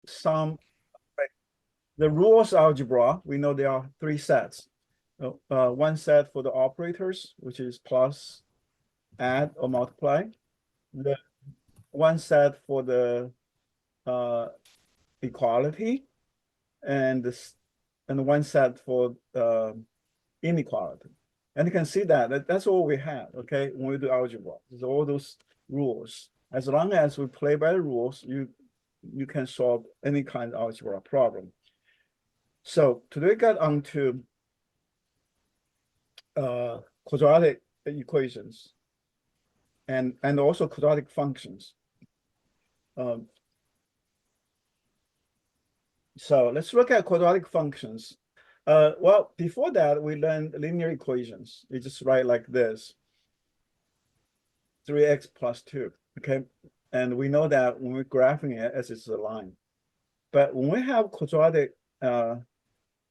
some, the rules algebra, we know there are three sets. One set for the operators, which is plus, add, or multiply. The one set for the equality, and one set for inequality. And you can see that's all we have, okay, when we do algebra. There's all those rules. As long as we play by the rules, you can solve any kind of algebra problem. So today we got onto quadratic equations and also quadratic functions. So let's look at quadratic functions. Well, before that, we learned linear equations. You just write like this, 3x plus 2, okay? And we know that when we're graphing it as it's a line. But when we have quadratic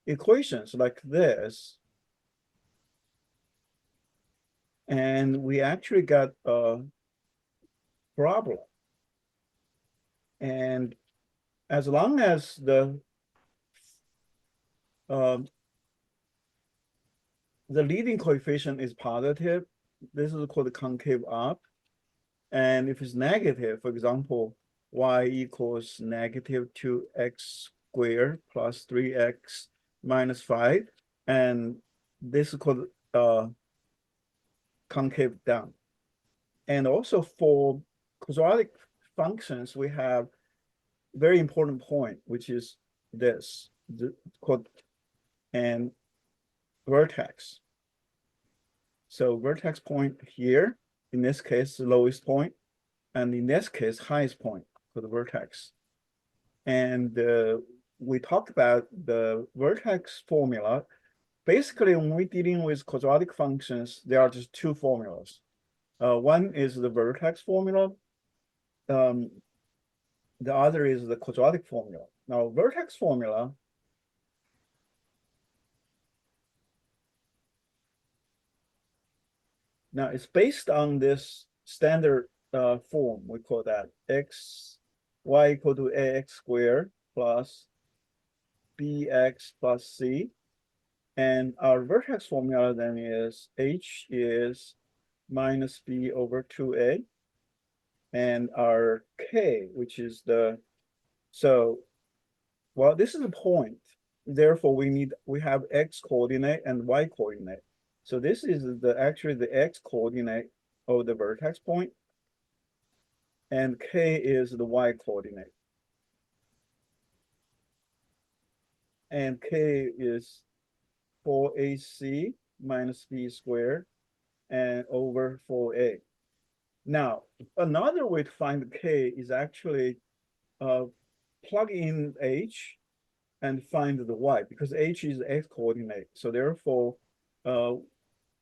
equations like this, and we actually got a parabola. And as long as the leading coefficient is positive, this is called the concave up. And if it's negative, for example, y equals negative 2x squared plus 3x minus 5, and this is called concave down. And also for quadratic functions, we have very important point, which is this, called and vertex. So vertex point here, in this case, the lowest point, and in this case, highest point for the vertex. And we talked about the vertex formula. Basically, when we're dealing with quadratic functions, there are just two formulas. One is the vertex formula. The other is the quadratic formula. Now, vertex formula, now it's based on this standard form. We call that y equal to ax squared plus bx plus c. And our vertex formula then is h is minus b over 2a. And our k, which is well, this is a point. Therefore, we have x coordinate and y coordinate. So this is actually the x coordinate of the vertex point, and k is the y coordinate. And k is 4ac minus b squared and over 4a. Now, another way to find the k is actually plug in h and find the y, because h is the x coordinate. So therefore,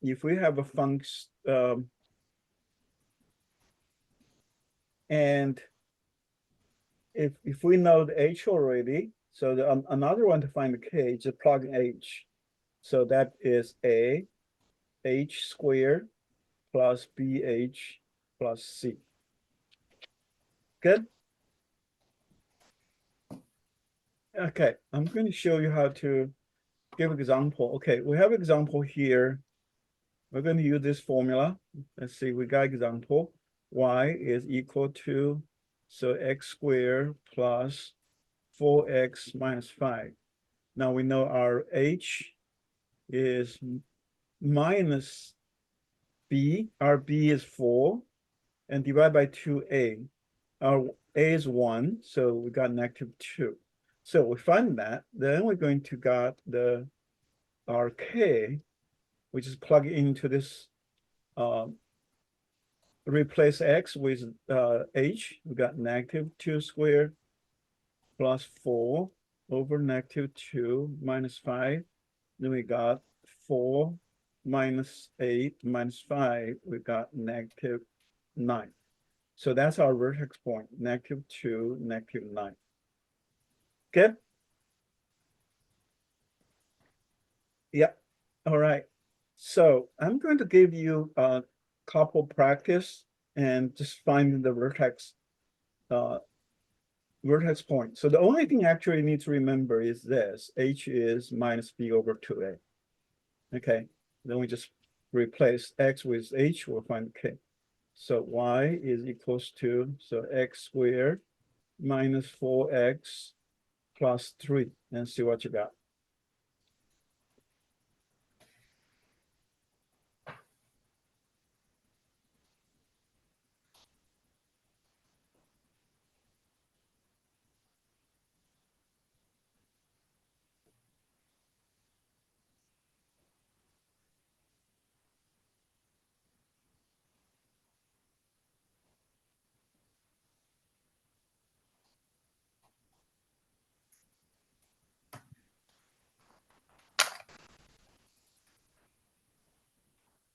if we have a function, and if we know the h already, so another one to find the k, just plug in h. So that is a h squared plus bh plus c. Good. Okay, I'm going to show you how to give an example. Okay, we have an example here. We're going to use this formula. Let's see, we got example. Y is equal to, so x squared plus 4x minus 5. Now we know our h is minus b. Our b is 4, and divide by 2a. Our a is 1, so we got negative 2. So we find that, then we're going to got our k, which is plugged into this, replace x with h. We got negative 2 squared plus 4 over negative 2 minus 5. Then we got 4 minus 8 minus 5. We got negative 9. So that's our vertex point, negative 2, negative 9. Okay? Yeah. All right. So I'm going to give you a couple practice and just find the vertex vertex point. So the only thing actually you need to remember is this, h is minus b over 2a. Okay, then we just replace x with h, we'll find k. So y is equals to, so x squared minus 4x plus 3, and see what you got.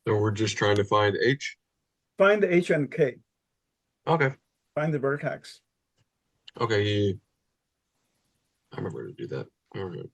So we're just trying to find H. Find the h and k, Okay. find the vertex. Okay. I remember to do that. All right.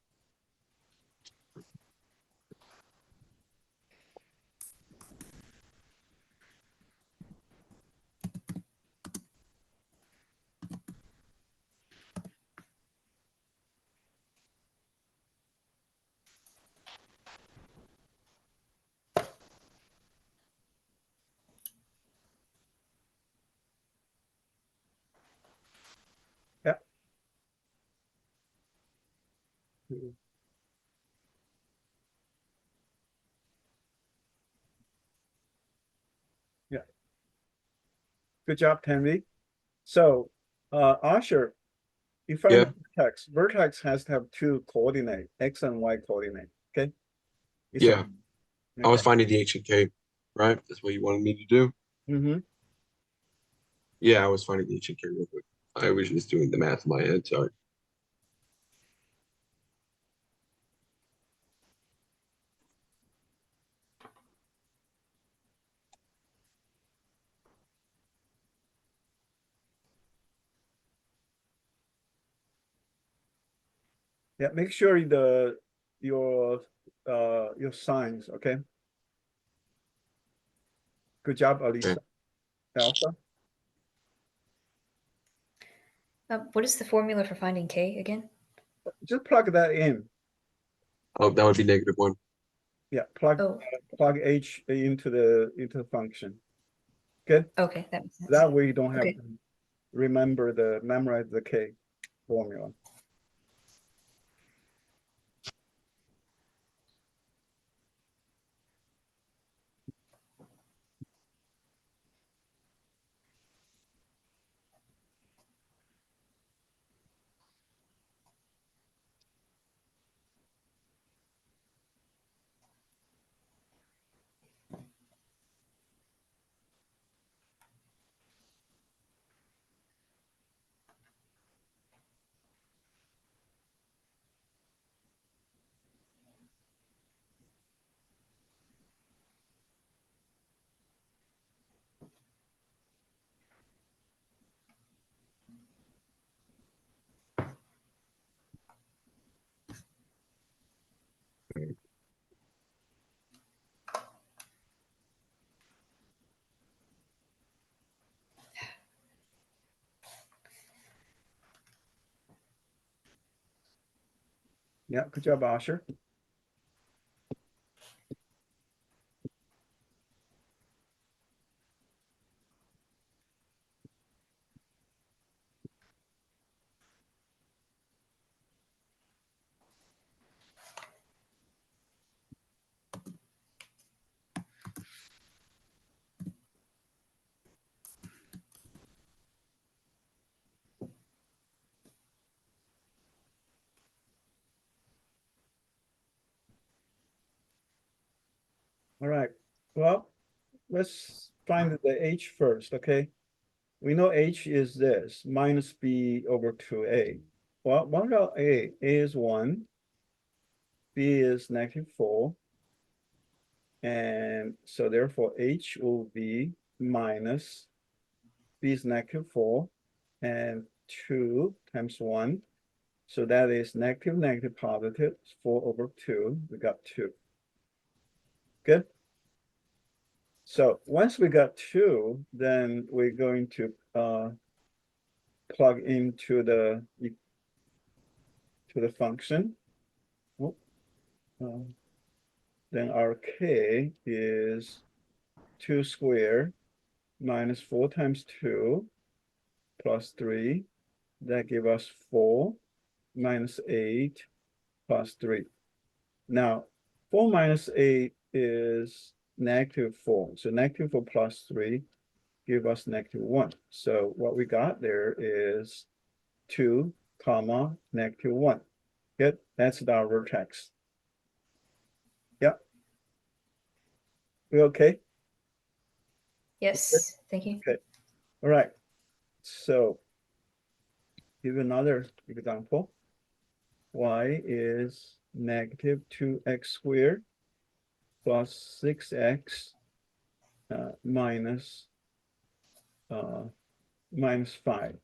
Yeah. Yeah. Good job, Tanvi. So, Asher, you find Yeah. the vertex. Vertex has to have two coordinate, x and y coordinate. Okay. It's a, Yeah. I okay. was finding the H and K, right? That's what you wanted me to do. Mm-hmm. Yeah, I was finding the H and K real quick. I was just doing the math in my head. Sorry. Yeah, make sure your signs, okay? Good job, Okay. Alisa. Alpha. What is the formula for finding K again? Just plug that in. Oh, that would be -1. Yeah, Oh, plug h into the function. Good. okay, that makes sense. That way you don't have Okay. to memorize the k formula. Yeah, good job, Asher. All right. Well, let's find the h first, okay? We know h is this, minus b over 2a. Well, what about a? A is 1, b is -4, and so therefore h will be minus b is -4, and 2 times 1. So that is negative, negative, positive, 4 over 2. We got 2. Good. So once we got 2, then we're going to plug into the function. Oh, then our k is 2 squared minus 4 times 2 plus 3. That give us 4 minus 8 plus 3. Now, 4 minus 8 is -4. So -4 plus 3 give us -1. So what we got there is 2 comma -1. Good, that's our vertex. Yep. We okay? Yes, thank you. Okay. All right. So give another example. Y is -2x squared plus 6x minus -5.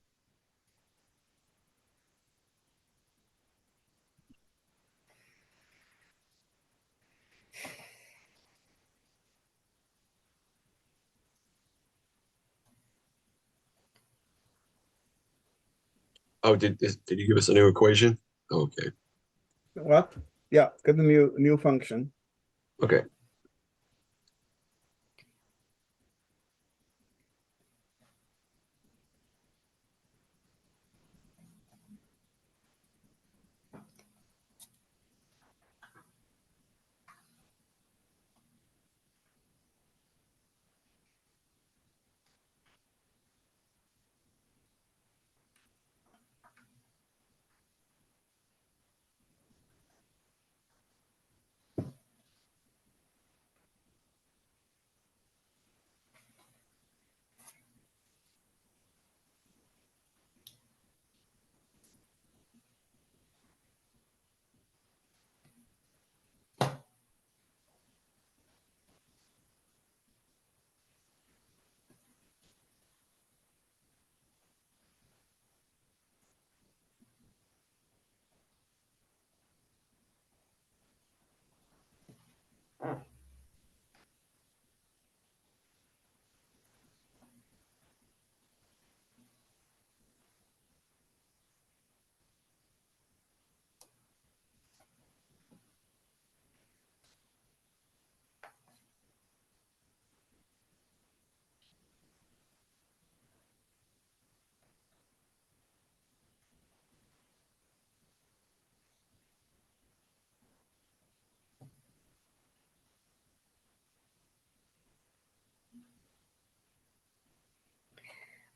Oh, did you give us a new equation? Okay. What? Yeah, get the new function. Okay.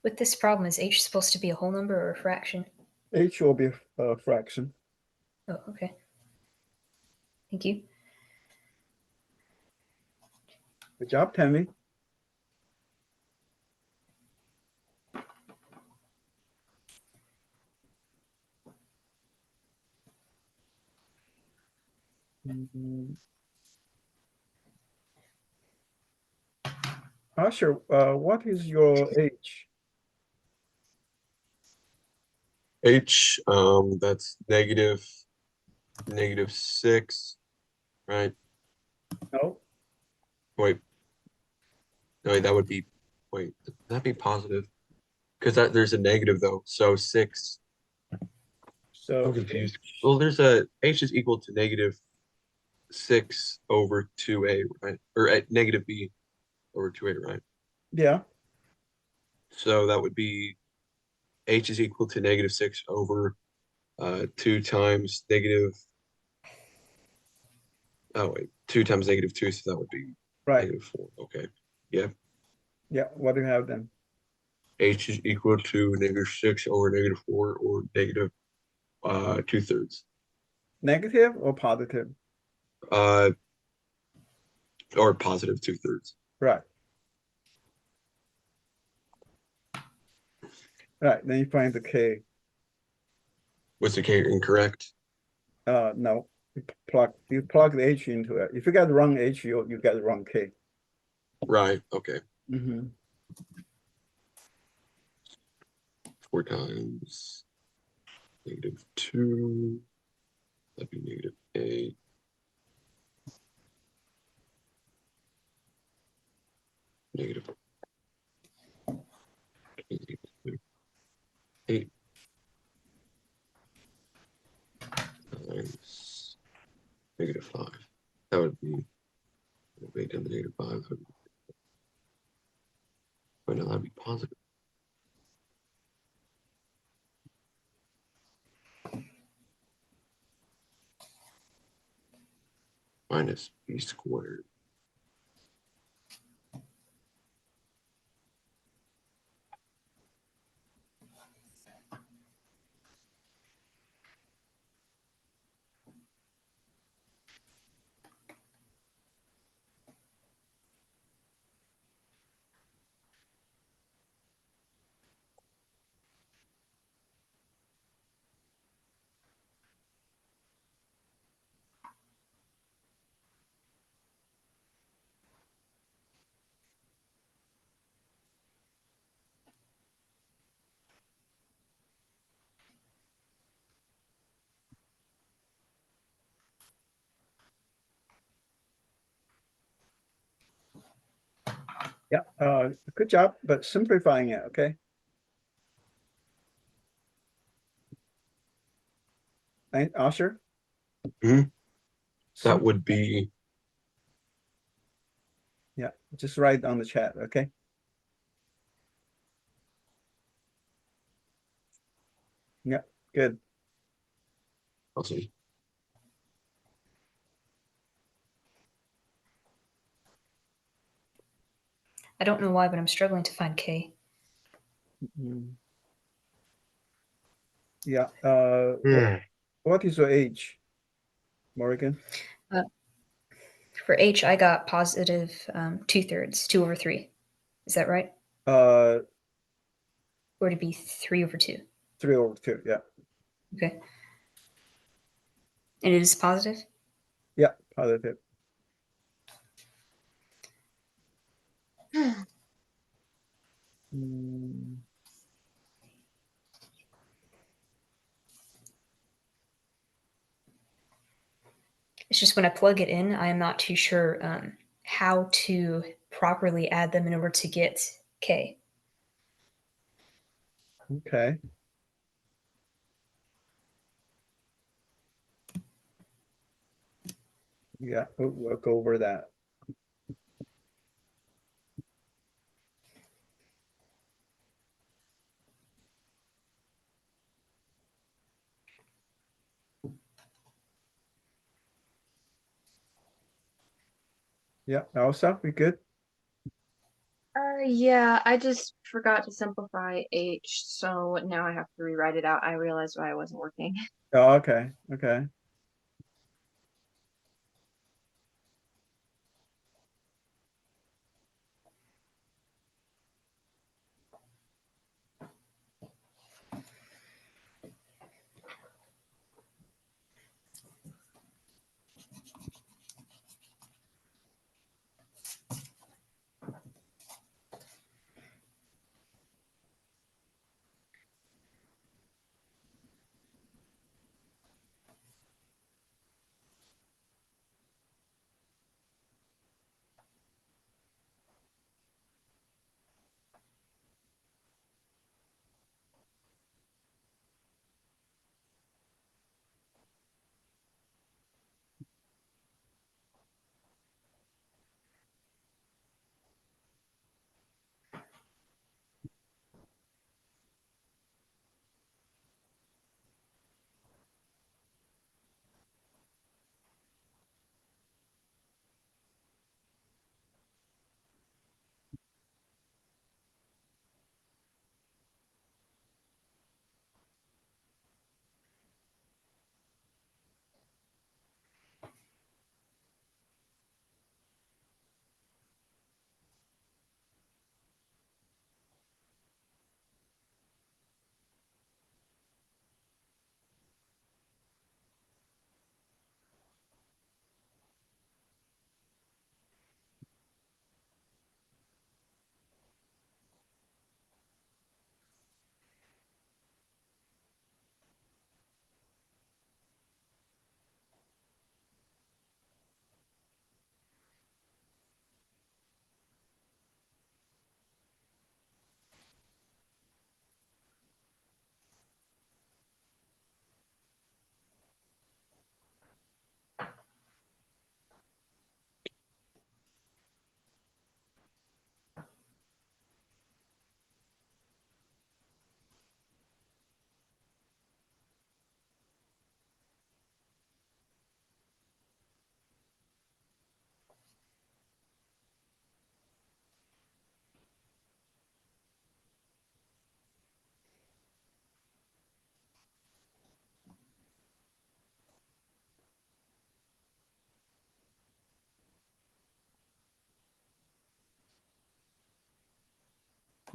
With this problem, is h supposed to be a whole number or a fraction? H will be a fraction. Oh, okay. Thank you. Good job, Tammy. Asher, what is your H? H, that's -6, right? No, Wait, no, wait, that would be, wait, would that be positive? Because that there's a negative though, so 6. so I'm confused. Well, there's a H is equal to -6 over 2a, right? Or at negative b over 2a, right? yeah, So that would be H is equal to -6 over 2 times negative. Oh wait, 2 times -2, so that would be right. -4. Okay. Yeah. Yeah, what do you have then? H is equal to -6 over -4 or negative 2/3. Negative or positive? Uh or positive 2/3. Right. Right, then you find the K. Was the K incorrect? No, you plug the H into it. If you got the wrong H, you get the wrong K. Right. Okay. Mm-hmm. 4 times -2. That'd be -8. Negative. 8 times -5. That would be 8 to the -5. Wait, no, that'd be positive. Minus b squared. Yeah, good job, but simplifying it, okay? And Usher? Mhm. That Sim- would be Yeah, just write on the chat, okay? Yeah, good. awesome. I don't know why, but I'm struggling to find K. Mhm. Yeah, Hmm. what is your age, Morgan? For H, I got positive 2/3, 2/3. Is that right? Uh, Or to be 3/2? 3/2, yeah. Okay. And it is positive? Yeah, positive. Mm, It's just when I plug it in, I am not too sure how to properly add them in order to get K. okay. Yeah, we'll go over that. Yeah, Elsa, we good? Yeah, I just forgot to simplify H, so now I have to rewrite it out. I realized why I wasn't working. Oh, okay, okay.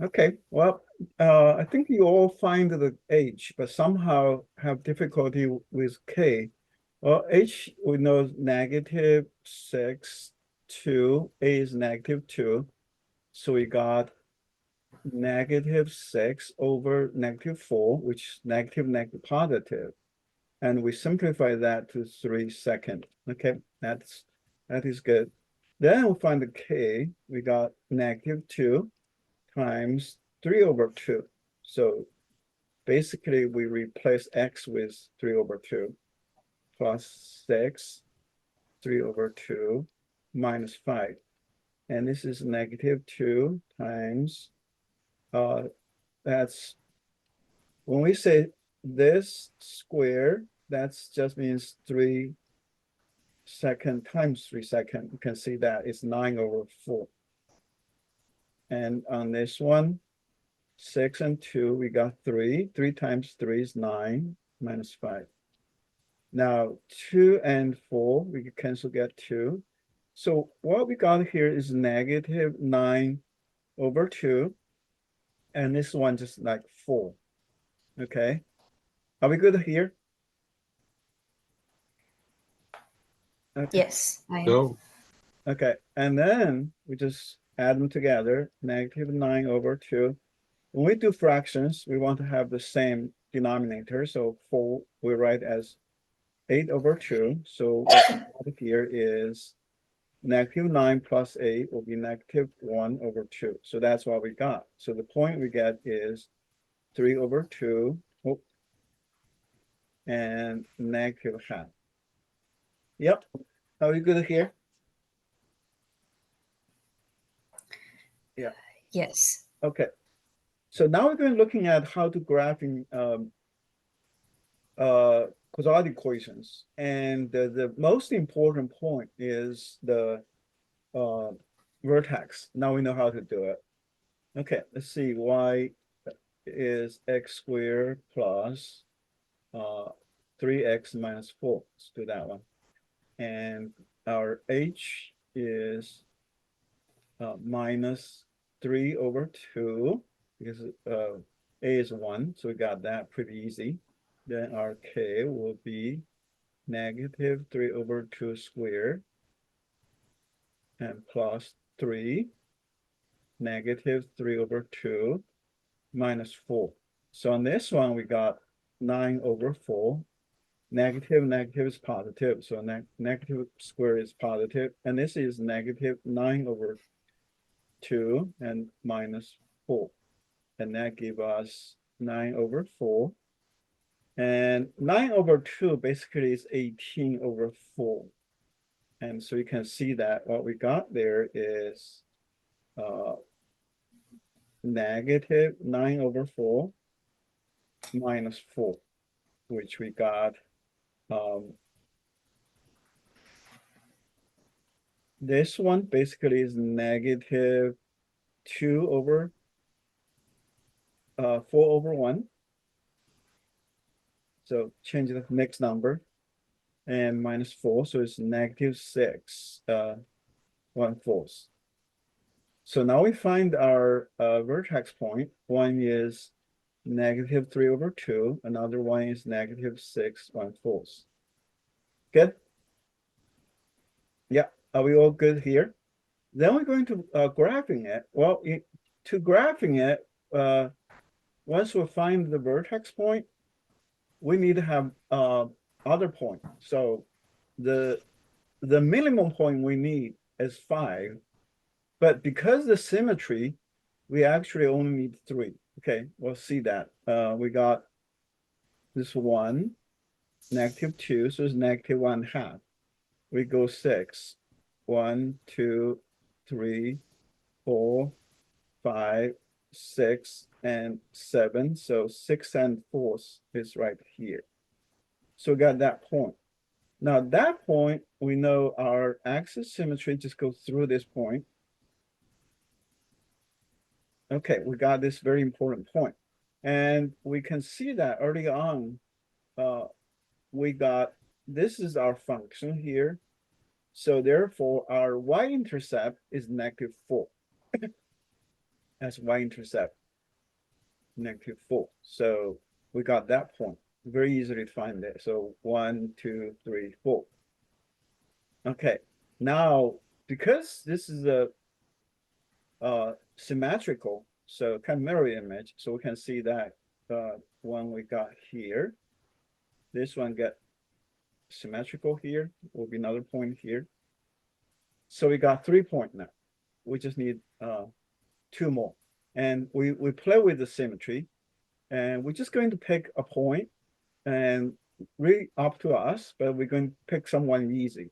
Okay, well, I think you all find the h, but somehow have difficulty with k. Well, h we know is -6, 2, a is -2. So we got -6 over -4, which is negative, negative, positive. And we simplify that to 3 seconds. Okay, that is good. Then we find the k, we got -2 times 3 over 2. So basically we replace x with 3 over 2 plus 6, 3 over 2 minus 5. And this is -2 times, that's, when we say this square, that's just means 3 second times 3 second. You can see that it's 9 over 4. And on this one, 6 and 2, we got 3. 3 times 3 is 9 minus 5. Now 2 and 4, we can cancel, get 2. So what we got here is -9 over 2. And this one just like 4. Okay. Are we good here? Okay. Yes, I am. No, Okay. And then we just add them together, -9 over 2. When we do fractions, we want to have the same denominator. So 4 we write as 8 over 2. So what here is -9 plus 8 will be -1 over 2. So that's what we got. So the point we get is 3 over 2 and -1/2. Yep. Are we good here? Yeah. Yes. Okay. So now we're going to looking at how to graphing quadratic equations. And the most important point is the vertex. Now we know how to do it. Okay, let's see. Y is x squared plus 3x minus 4. Let's do that one. And our h is minus 3 over 2, because a is 1, so we got that pretty easy. Then our k will be -3 over 2 squared and plus 3, -3 over 2 minus 4. So on this one, we got 9 over 4. Negative is positive, so negative square is positive, and this is -9 over 2 and minus 4. And that gives us 9 over 4. And 9 over 2 basically is 18 over 4. And so you can see that what we got there is -9 over 4 minus 4, which we got this one basically is -2 over 4 over 1. So change the next number and minus 4, so it's -6 1/4. So now we find our vertex point. One is -3 over 2, another one is -6 1/4. Good. Yeah, are we all good here? Then we're going to graphing it. Well, to graphing it, once we find the vertex point, we need to have other point. So the minimum point we need is 5, but because the symmetry, we actually only need 3. Okay, we'll see that. We got this 1, -2, so it's -1/2. We go 6, 1, 2, 3, 4, 5, 6, and 7. So 6 and 4 is right here. So we got that point. Now at that point, we know our axis symmetry just goes through this point. Okay, we got this very important point. And we can see that early on, we got, this is our function here. So therefore our y-intercept is -4. as y-intercept -4. So we got that point. Very easily to find it. So 1, 2, 3, 4. Okay, now because this is a symmetrical, so kind of mirror image, so we can see that one we got here, this one get symmetrical here, will be another point here. So we got 3 points now. We just need 2 more. And we play with the symmetry, and we're just going to pick a point, and really up to us, but we're going to pick someone easy.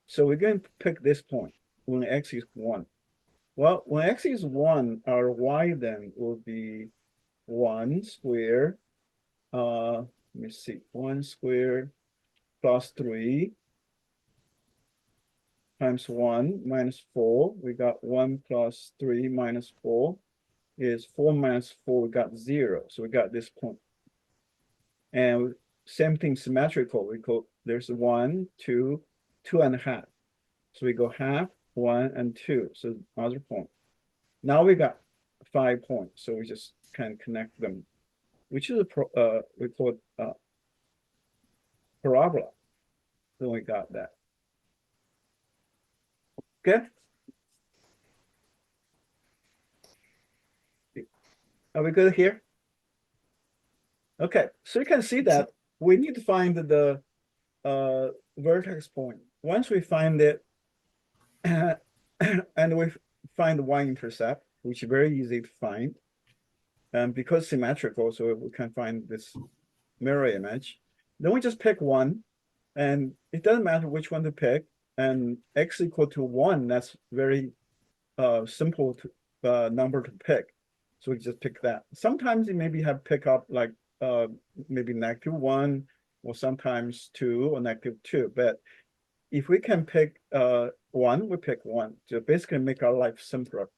So we're going to pick this point when x is 1. Well, when x is 1, our y then will be 1 square. Let me see, 1 square plus 3 times 1 minus 4. We got 1 plus 3 minus 4 is 4 minus 4. We got 0. So we got this point. And same thing symmetrical. We go, there's 1, 2, 2.5. So we go half, 1, and 2. So another point. Now we got 5 points. So we just can connect them, which is we call it parabola. Then we got that. Okay. Are we good here? Okay, so you can see that we need to find the vertex point. Once we find it, and we find the y-intercept, which is very easy to find, and because symmetrical, so we can find this mirror image. Then we just pick one, and it doesn't matter which one to pick. And x equal to 1, that's very simple to, number to pick. So we just pick that. Sometimes you maybe have pick up like maybe -1, or sometimes 2 or -2. But if we can pick 1, we pick 1 to basically make our life simpler.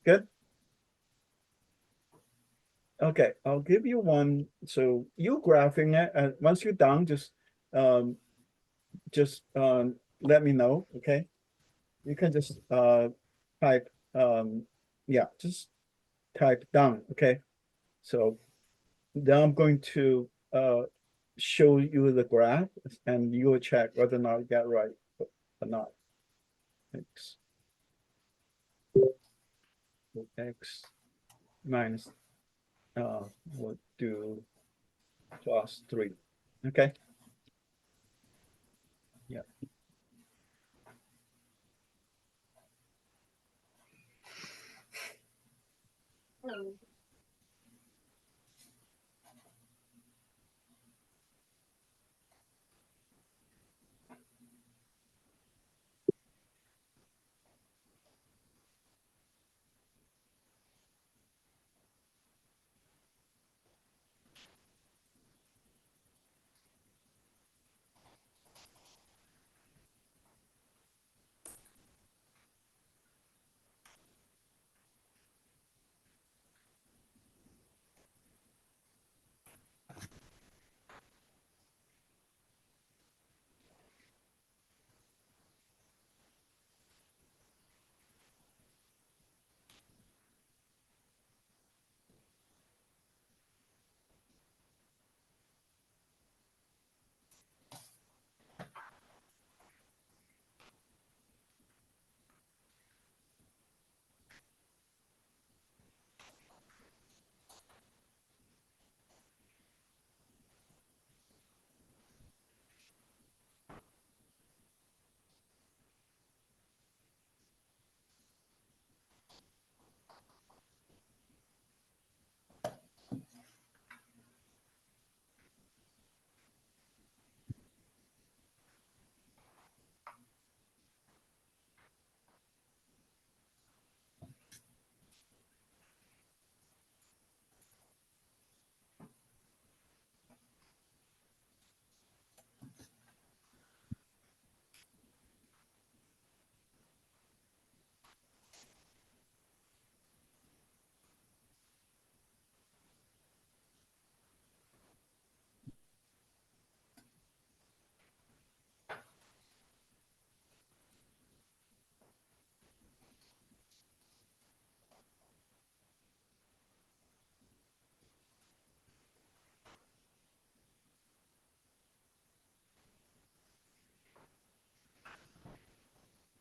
Good. Okay, I'll give you one. So you graphing it, and once you're done, just let me know. Okay, you can just type yeah, just type down. Okay, so then I'm going to show you the graph, and you will check whether or not you got right or not. X x minus we'll do +3. Okay. Yeah.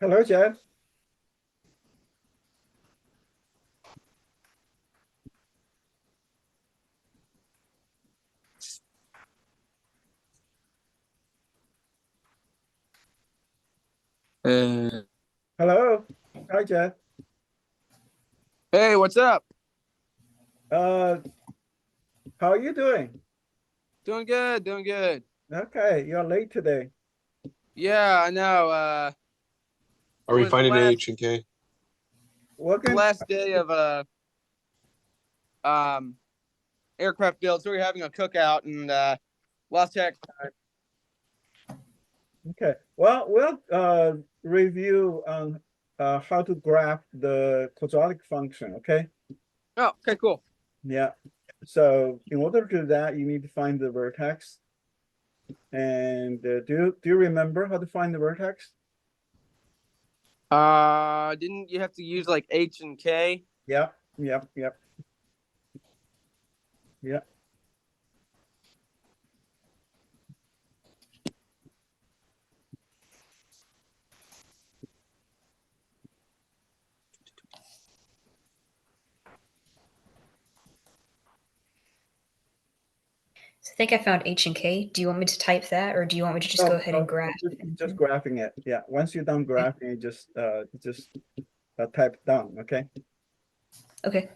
Hello, Jeff. Uh, Hello. Hi, Jeff. hey, what's up? Uh, how are you doing? Doing good, doing good. Okay, you're late today. Yeah, I know. Are we was the finding last H and K? Welcome. last day of um aircraft build, so we are having a cookout and lost track. Okay. Well, we'll review on how to graph the quadratic function. Okay. Oh, okay, cool. Yeah. So in order to do that, you need to find the vertex. And do you remember how to find the vertex? Didn't you have to use like H and K? Yep. Yep. Yep. Yep. So I think I found H and K. Do you want me to type that, or do you want me to just go ahead and graph? Just graphing it. Yeah. Once you're done graphing, it, just type down. Okay. Okay.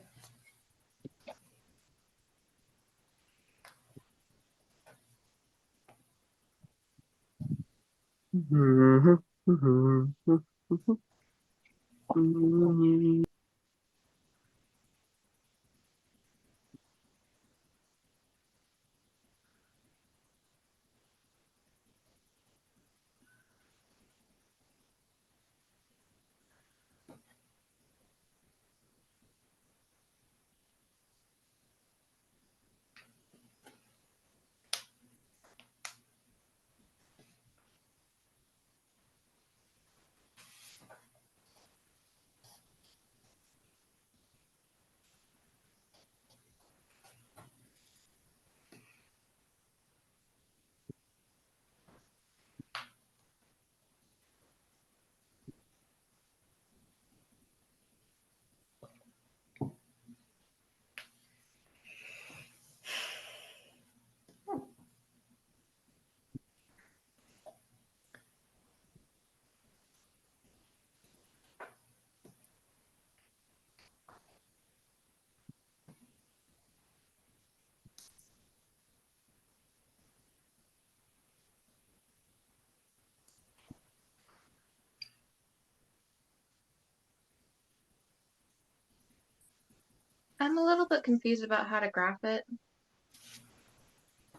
I'm a little bit confused about how to graph it.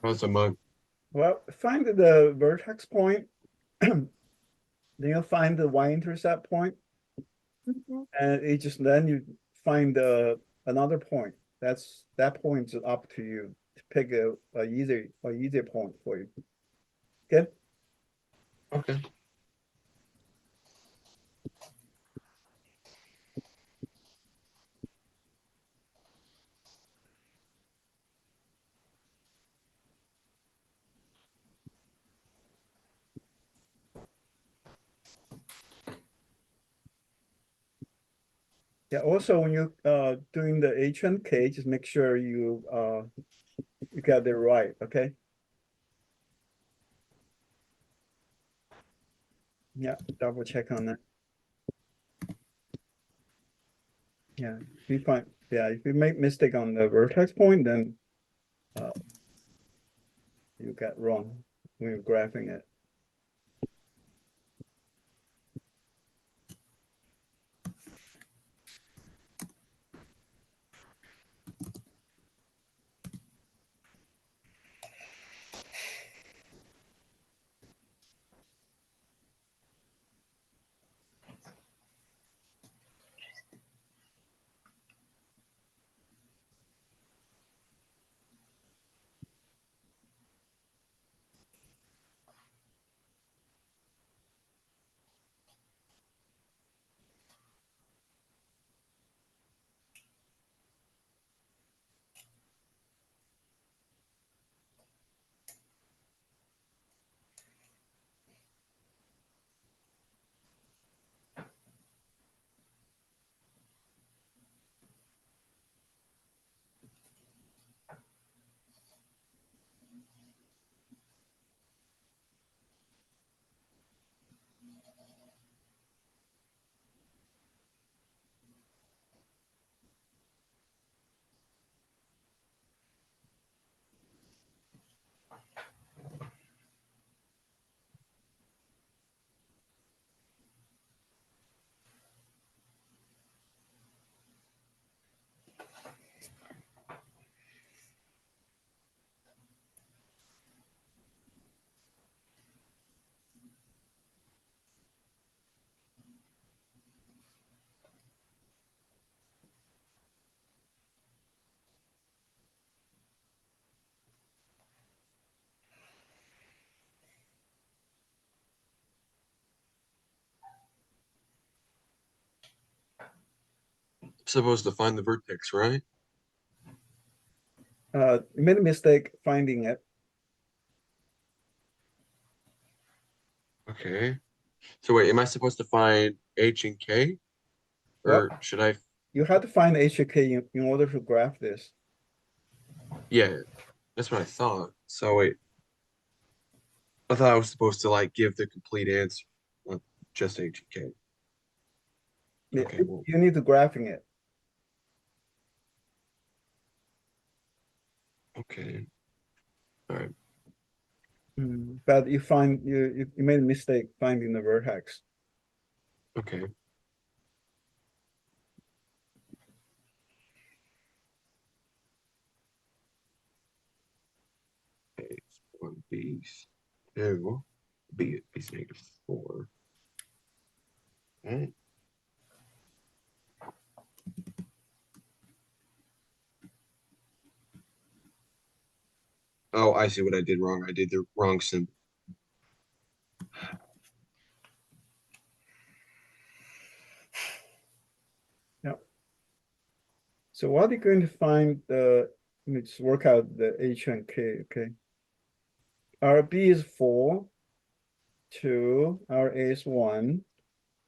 That's a month. Well, find the vertex point. Then you'll find the y-intercept point, and it just then you find another point. That point is up to you to pick a easier point for you. Okay. Okay. Yeah. Also, when you doing the H and K, just make sure you got it right. Okay. Yeah. Double check on that. Yeah. If you make mistake on the vertex point, then you got wrong when you're graphing it. supposed to find the vertex, right? You made a mistake finding it. Okay. So wait, am I supposed to find H and K? Or Well, should I? you have to find the HK in order to graph this. Yeah, that's what I thought. So wait, I thought I was supposed to like give the complete answer, not just H and K. Yeah, Okay, well, you need to graphing it. okay. All right. But you made a mistake finding the vertex. Okay. Okay, so on B's 2, B's -4. Right. Oh, I see what I did wrong. I did the wrong symbol. So what are you going to find let me just work out the H and K, okay? Our B is 4, 2, our A is 1.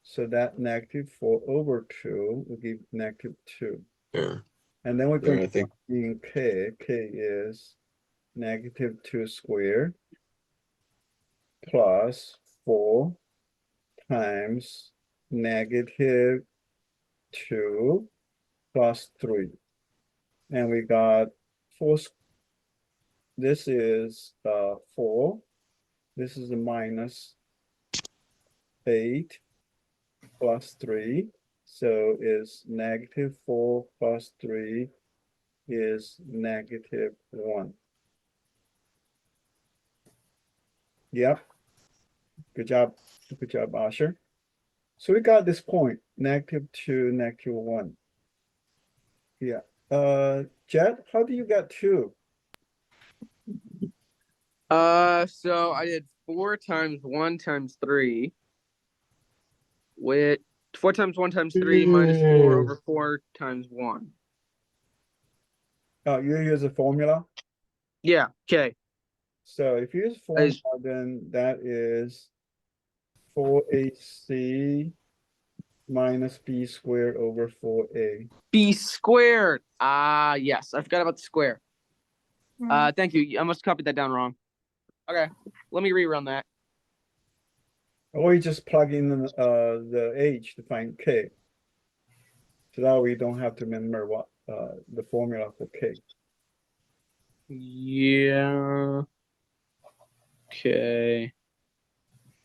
So that -4/2 will give -2. There. And then we're There, going I to think. find in K. K is -2 squared plus 4 times -2 plus 3. And we got 4. This is 4. This is a -8 plus 3. So is -4 plus 3 is -1. Yep. Good job. Good job, Asher. So we got this point, -2, -1. Yeah. Jet, how do you get 2? So I did 4 times 1 times 3, with 4 times 1 times 3 minus 4 over 4 times 1. Oh, you use a formula. Yeah, okay. So if you use formula, then that is 4AC minus B squared over 4A. B squared. Ah, yes. I forgot about the square. Thank you. I must have copied that down wrong. Okay, let me rerun that. Or you just plug in the H to find K. So that we don't have to remember what the formula for K. Yeah. Okay.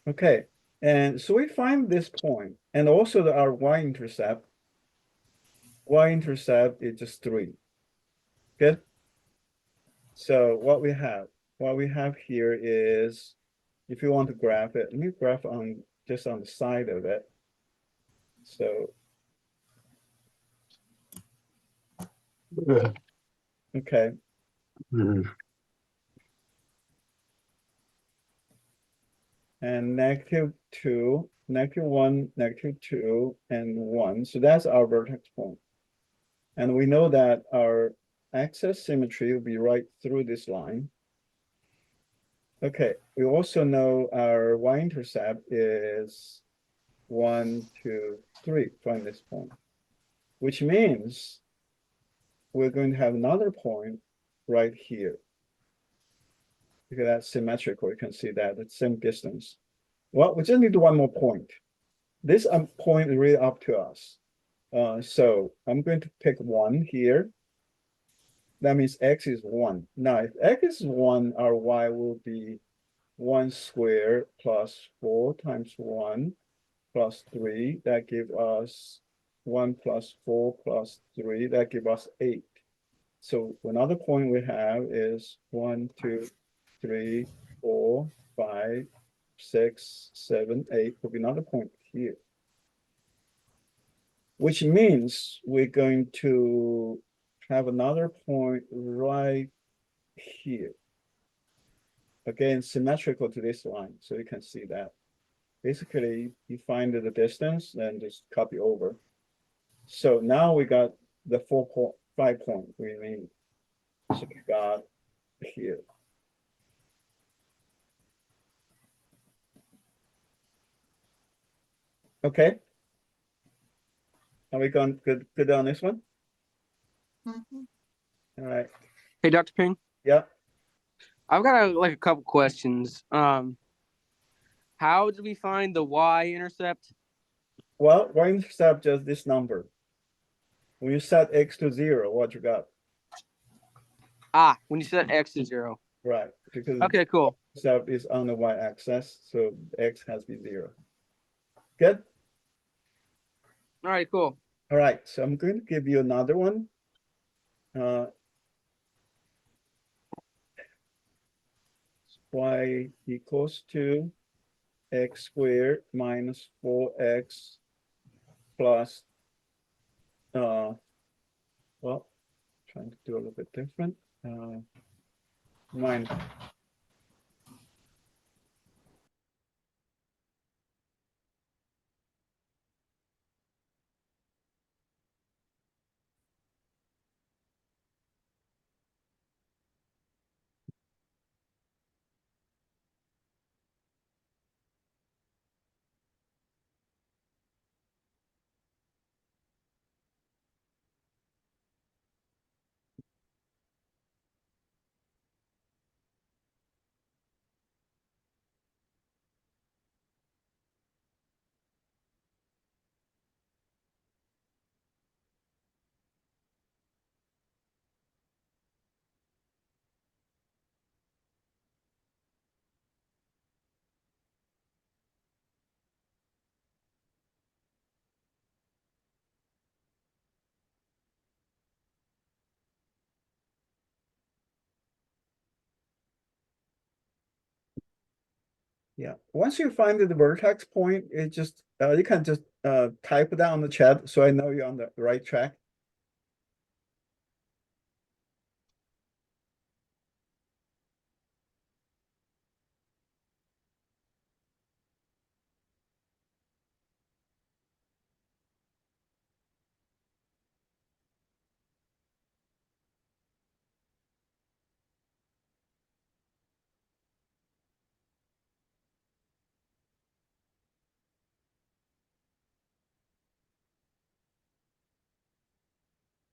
Okay, and so we find this point, and also our y-intercept. Y-intercept is just 3. Good. So what we have here is, if you want to graph it, let me graph on just on the side of it. So okay. And -2, -1, -2, and 1. So that's our vertex point. And we know that our axis symmetry will be right through this line. Okay, we also know our y-intercept is 1, 2, 3 from this point, which means we're going to have another point right here. Because that's symmetrical, you can see that it's same distance. Well, we just need one more point. This point is really up to us. So I'm going to pick 1 here. That means x is 1. Now, if x is 1, our y will be 1 squared plus 4 times 1 plus 3. That gives us 1 plus 4 plus 3. That gives us 8. So another point we have is 1, 2, 3, 4, 5, 6, 7, 8. Will be another point here. Which means we're going to have another point right here. Again, symmetrical to this line, so you can see that. Basically, you find the distance, then just copy over. So now we got the 5 point we need. So we got here. Okay. Are we going good on this one? Mhm. All right. Hey, Dr. Ping, Yeah. I've got a couple questions. How did we find the y-intercept? Well, y-intercept just this number. When you set x to 0, what you got? Ah, when you set x to 0. Right. Because Okay, cool. intercept is on the y-axis, so x has to be 0. Good. All right, cool. All right. So I'm going to give you another one. Y equals to x squared minus 4x plus, well, trying to do a little bit different. Minus. Yeah, once you find the vertex point, it just you can just type it down in the chat so I know you're on the right track.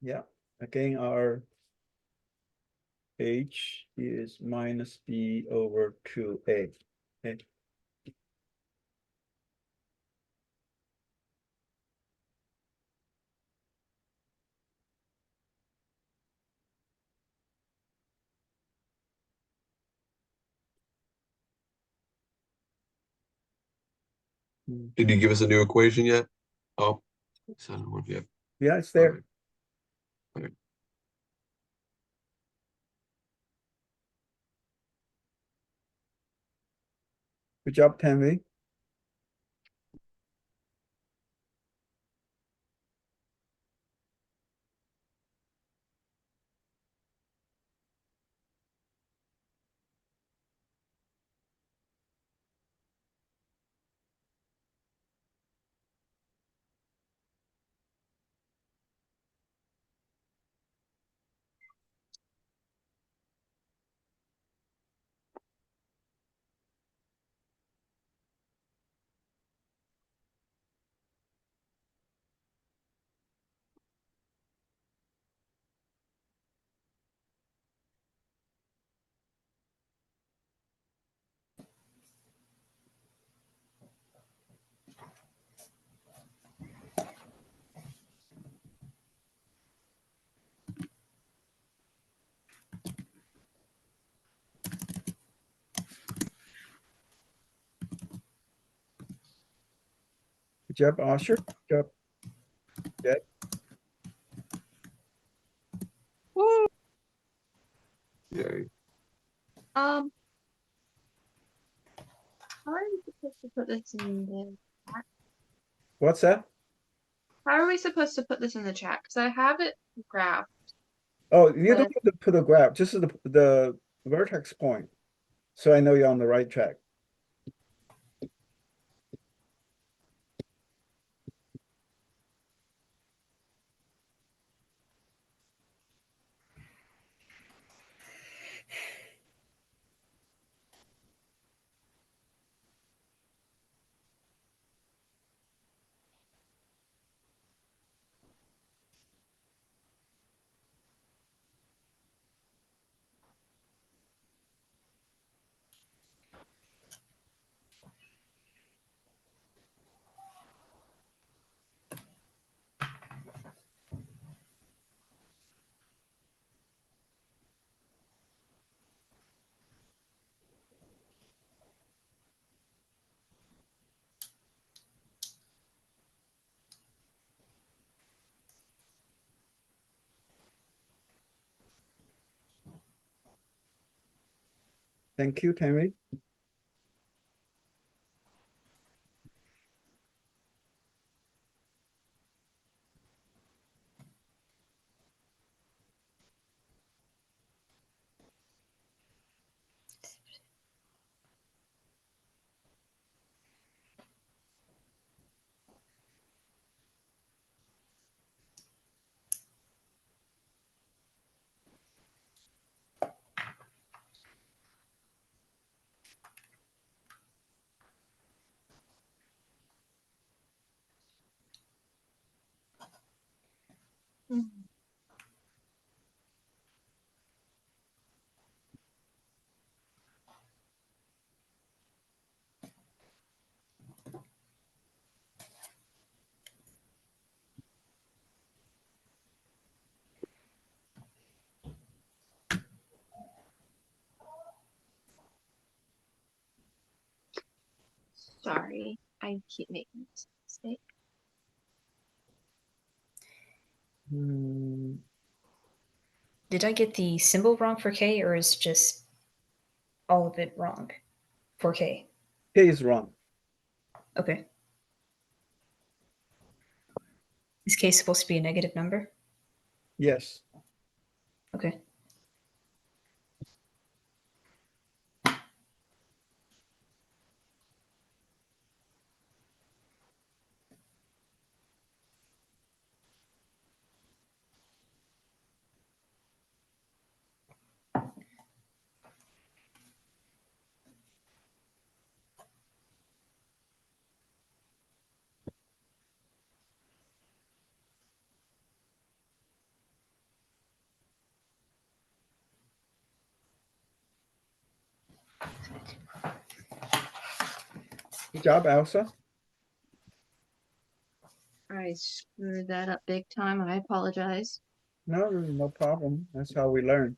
Yeah, again, our h is minus b over 2a. Okay. Did you give us a new equation yet? Oh, it's not one yet. Yeah, it's there. Okay. Good job, Tanvi. Good job, Osher. Good job. Yeah. Woo! Yay. How are we supposed to put this in the chat? What's that? How are we supposed to put this in the chat? Because I have it graphed. Oh, you don't But- need to put a graph, just the vertex point. So I know you're on the right track. Thank you, Tammy. Sorry, I keep making this mistake. Hmm, Did I get the symbol wrong for K, or is just all of it wrong for K? K is wrong. Okay. Is K supposed to be a negative number? Yes. Okay. Good job, Elsa. I screwed that up big time. I apologize. No, no problem. That's how we learn.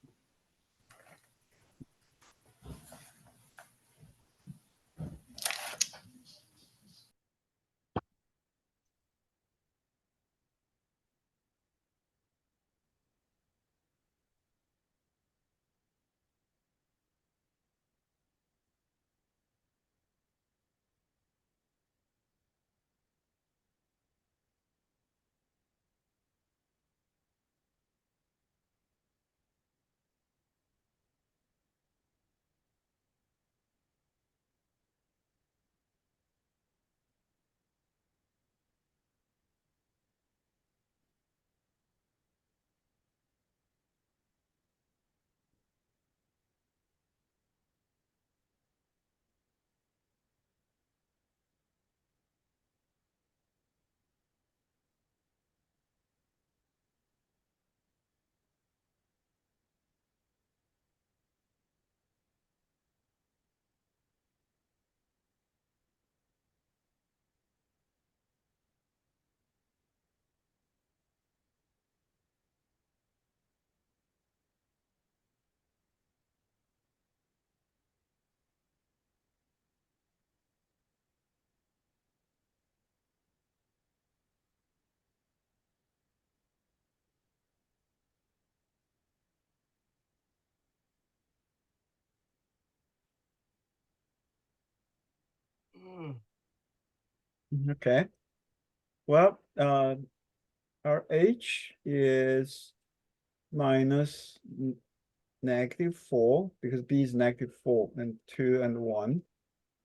Okay. Well, our H is minus -4 because B is -4 and 2 and 1.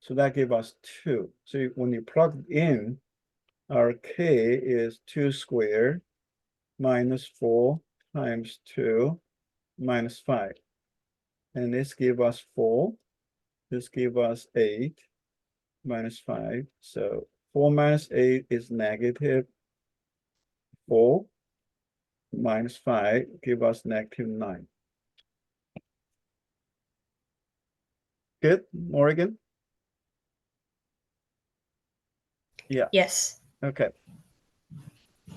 So that gave us 2. So when you plug in, our K is 2 squared minus 4 times 2 minus 5. And this give us 4. This give us 8 minus 5. So 4 minus 8 is -4 minus 5 give us -9. Good, Morgan? Yeah, Yes. okay.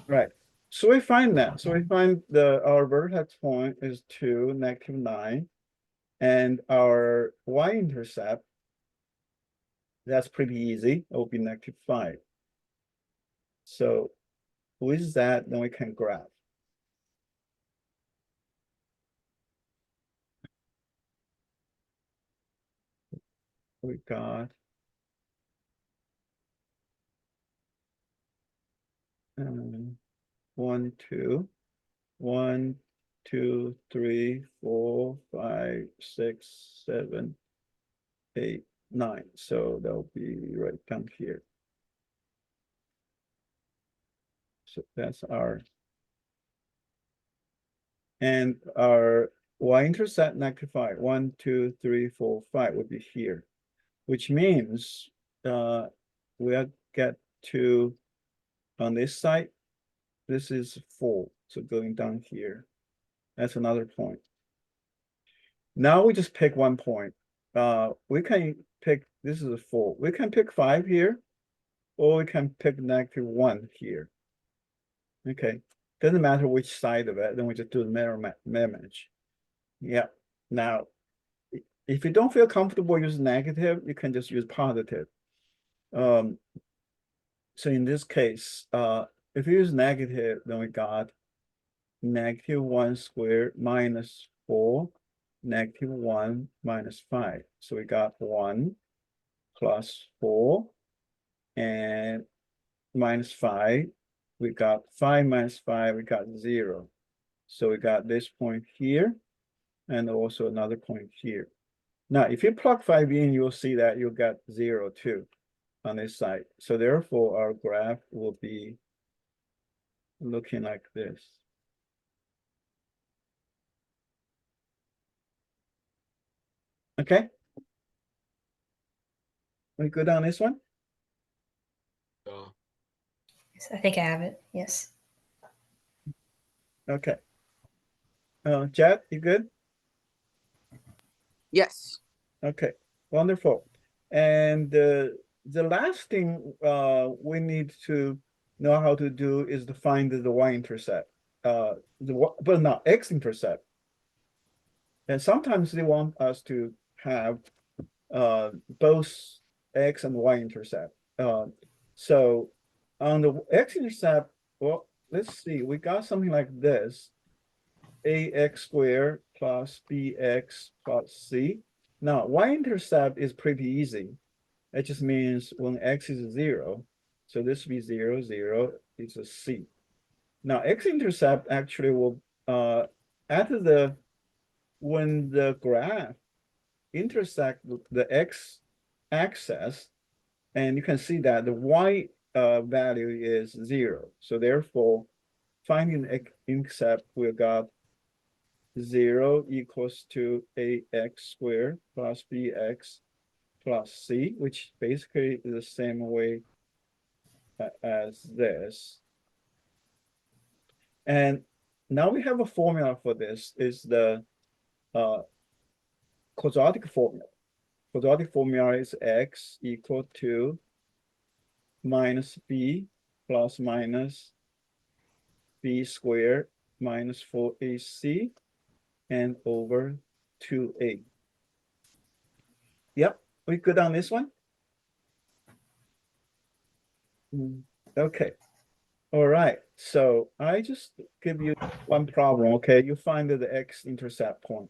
Right. So we find that. So we find our vertex point is 2, -9. And our y-intercept, that's pretty easy. It will be -5. So with that, then we can graph. we got one, two, 1, 2, 3, 4, 5, 6, 7, 8, 9. So that'll be right down here. So that's our, and our y-intercept -5, 1, 2, 3, 4, 5 would be here, which means we'll get to on this side. This is 4, so going down here, that's another point. Now we just pick one point. We can pick, this is a 4. We can pick 5 here, or we can pick -1 here. Okay, doesn't matter which side of it, then we just do the mirror image. Yeah, now, if you don't feel comfortable using negative, you can just use positive. So in this case, if you use negative, then we got -1 squared minus 4, -1 minus 5. So we got 1 plus 4 and minus 5. We got 5 minus 5, we got 0. So we got this point here and also another point here. Now, if you plug 5 in, you'll see that you'll get 0 too on this side. So therefore, our graph will be looking like this. Okay. We good on this one? Yes, I think I have it. Yes. Okay. Jed, you good? Yes. Okay, wonderful. And the last thing we need to know how to do is to find the y-intercept. But not x-intercept. And sometimes they want us to have both x and y-intercept. So on the x-intercept, well, let's see, we got something like this. Ax squared plus bx plus c. Now, y-intercept is pretty easy. It just means when x is 0, so this will be 0, 0, it's a c. Now, x-intercept actually will, when the graph intersect the x-axis, and you can see that the y value is 0. So therefore, finding the x-intercept, we got 0 equals to ax squared plus bx plus c, which basically is the same way as this. And now we have a formula for this, is the quadratic formula. Quadratic formula is x equal to minus b plus minus b squared minus 4ac and over 2a. Yep, we good on this one? Okay. All right. So I just give you one problem. Okay, you find the x-intercept point.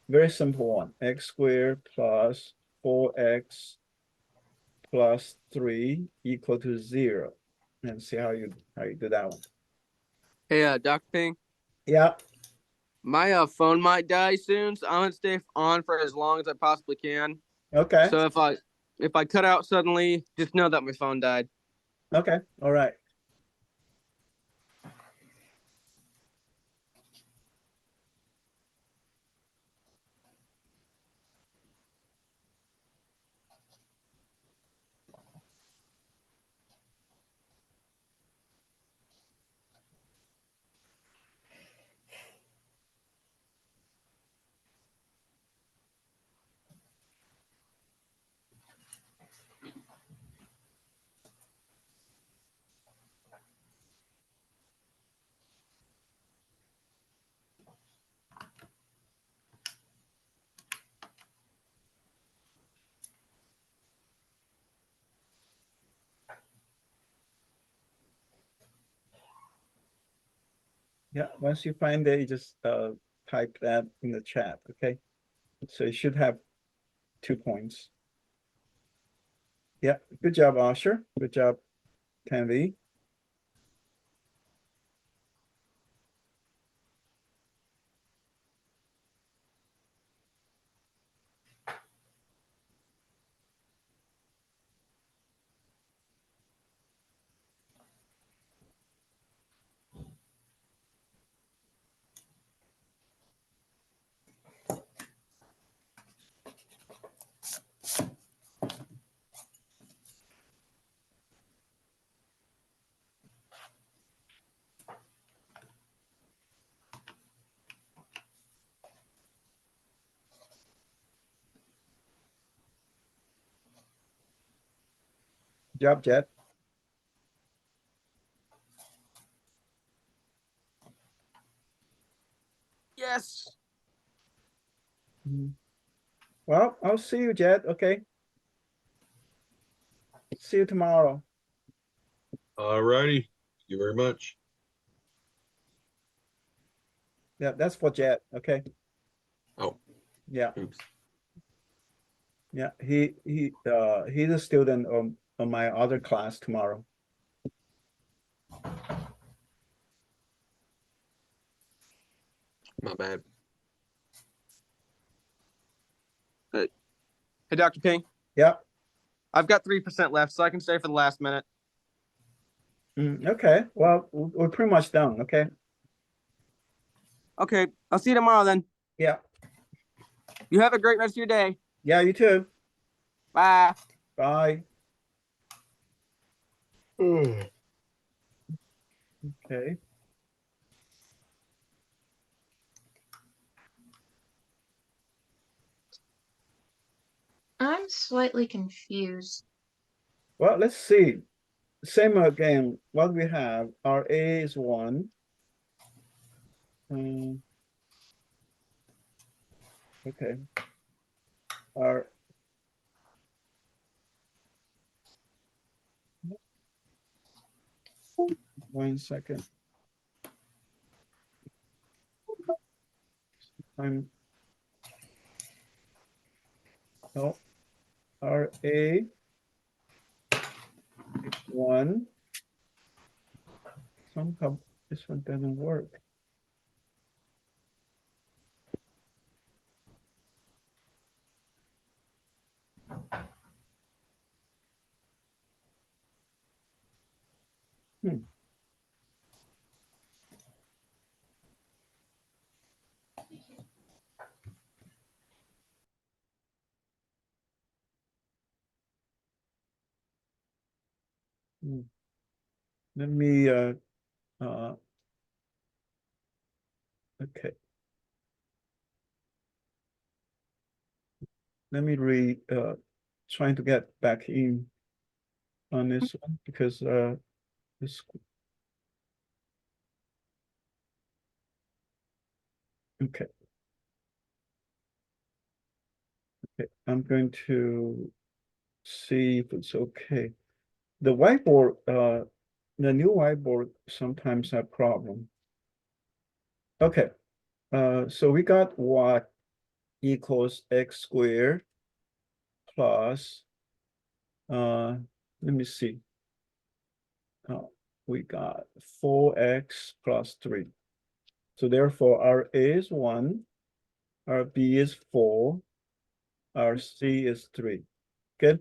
Very simple one. X squared plus 4x plus 3 equal to 0. And see how you do that one. Hey, Dr. Ping, Yeah. my phone might die soon, so I'm gonna stay on for as long as I possibly can. Okay. So if I cut out suddenly, just know that my phone died. Okay. All right. Yeah, once you find it, you just type that in the chat, okay? So you should have 2 points. Yeah, good job, Asher. Good job, Tanvi. Good job, Jet. Yes. Mhm. Well, I'll see you, Jet. Okay. See you tomorrow. Alrighty. Thank you very much. Yeah, that's for Jet. Okay. Oh, Yeah, oops. yeah. He's a student on my other class tomorrow. My bad. Hey, Dr. Ping, Yeah. I've got 3% left, so I can stay for the last minute. Okay. Well, we're pretty much done. Okay. Okay, I'll see you tomorrow then. Yeah. You have a great rest of your day. Yeah. You too. Bye. Bye. Okay. I'm slightly confused. Well, let's see. Same again. What we have, our A is 1. Okay. Our 1 second. I'm no our A is 1. Somehow this one doesn't work. Hmm. Hmm. Let me okay. Let me trying to get back in on this one because this okay. Okay, I'm going to see if it's okay. The whiteboard, the new whiteboard sometimes have problem. Okay, so we got what equals x squared plus, let me see. We got 4x plus 3. So therefore our A is 1, our B is 4, our C is 3. Good.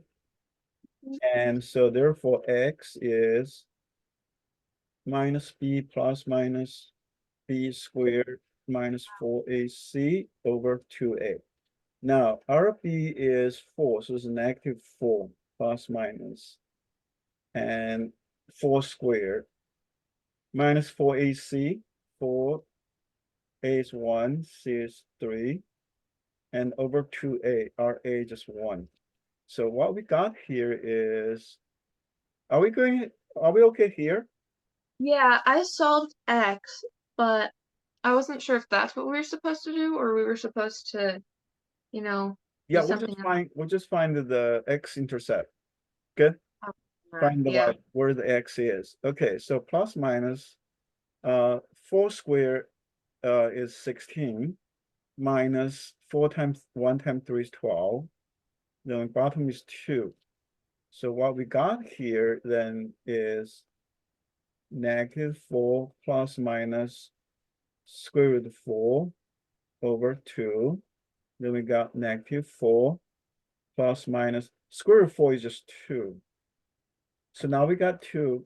And so therefore x is minus b plus minus b squared minus 4ac over 2a. Now RB is 4, so it's negative 4 plus minus and 4 squared minus 4ac, 4 a is 1, c is 3, and over 2a, our a just 1. So what we got here is, are we okay here? Yeah, I solved X, but I wasn't sure if that's what we were supposed to do or we were supposed to, you know, do Yeah, we'll something just find the x-intercept. Good. else. Find the Yeah. where the x is. Okay, so plus minus 4 squared is 16 minus 4 times 1 times 3 is 12. Then bottom is 2. So what we got here then is -4 plus minus square root of 4 over 2. Then we got -4 plus minus square root of 4 is just 2. So now we got two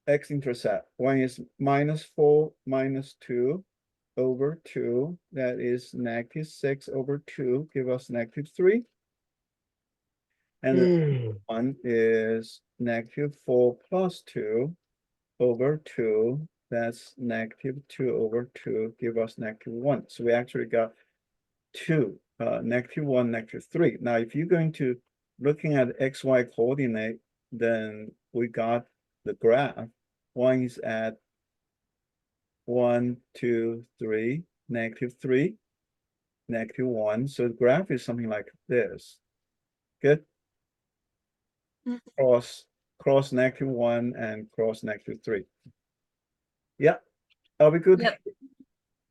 x-intercept. One is -4 minus 2 over 2. That is -6 over 2, give us -3. And the one is -4 plus 2 over 2. That's -2 over 2, give us -1. So we actually got two, -1, -3. Now, if you're going to looking at XY coordinate, then we got the graph. One is at 1, 2, 3, -3, -1. So the graph is something like this. Good. Mhm. Cross -1 and cross -3. Yeah. Are we good? Yep.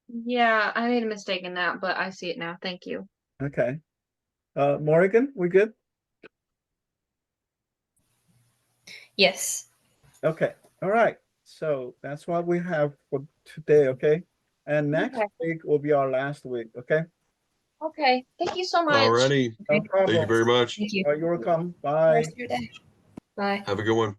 Yeah, I made a mistake in that, but I see it now. Thank you. Okay. Morgan, we good? Yes. Okay. All right. So that's what we have for today. Okay. And next Okay. week will be our last week. Okay. Okay. Thank you so much. Alrighty. No Thank you problem. very much. Thank you. You're welcome. Have a Bye. rest of your day. Bye. Have a good one.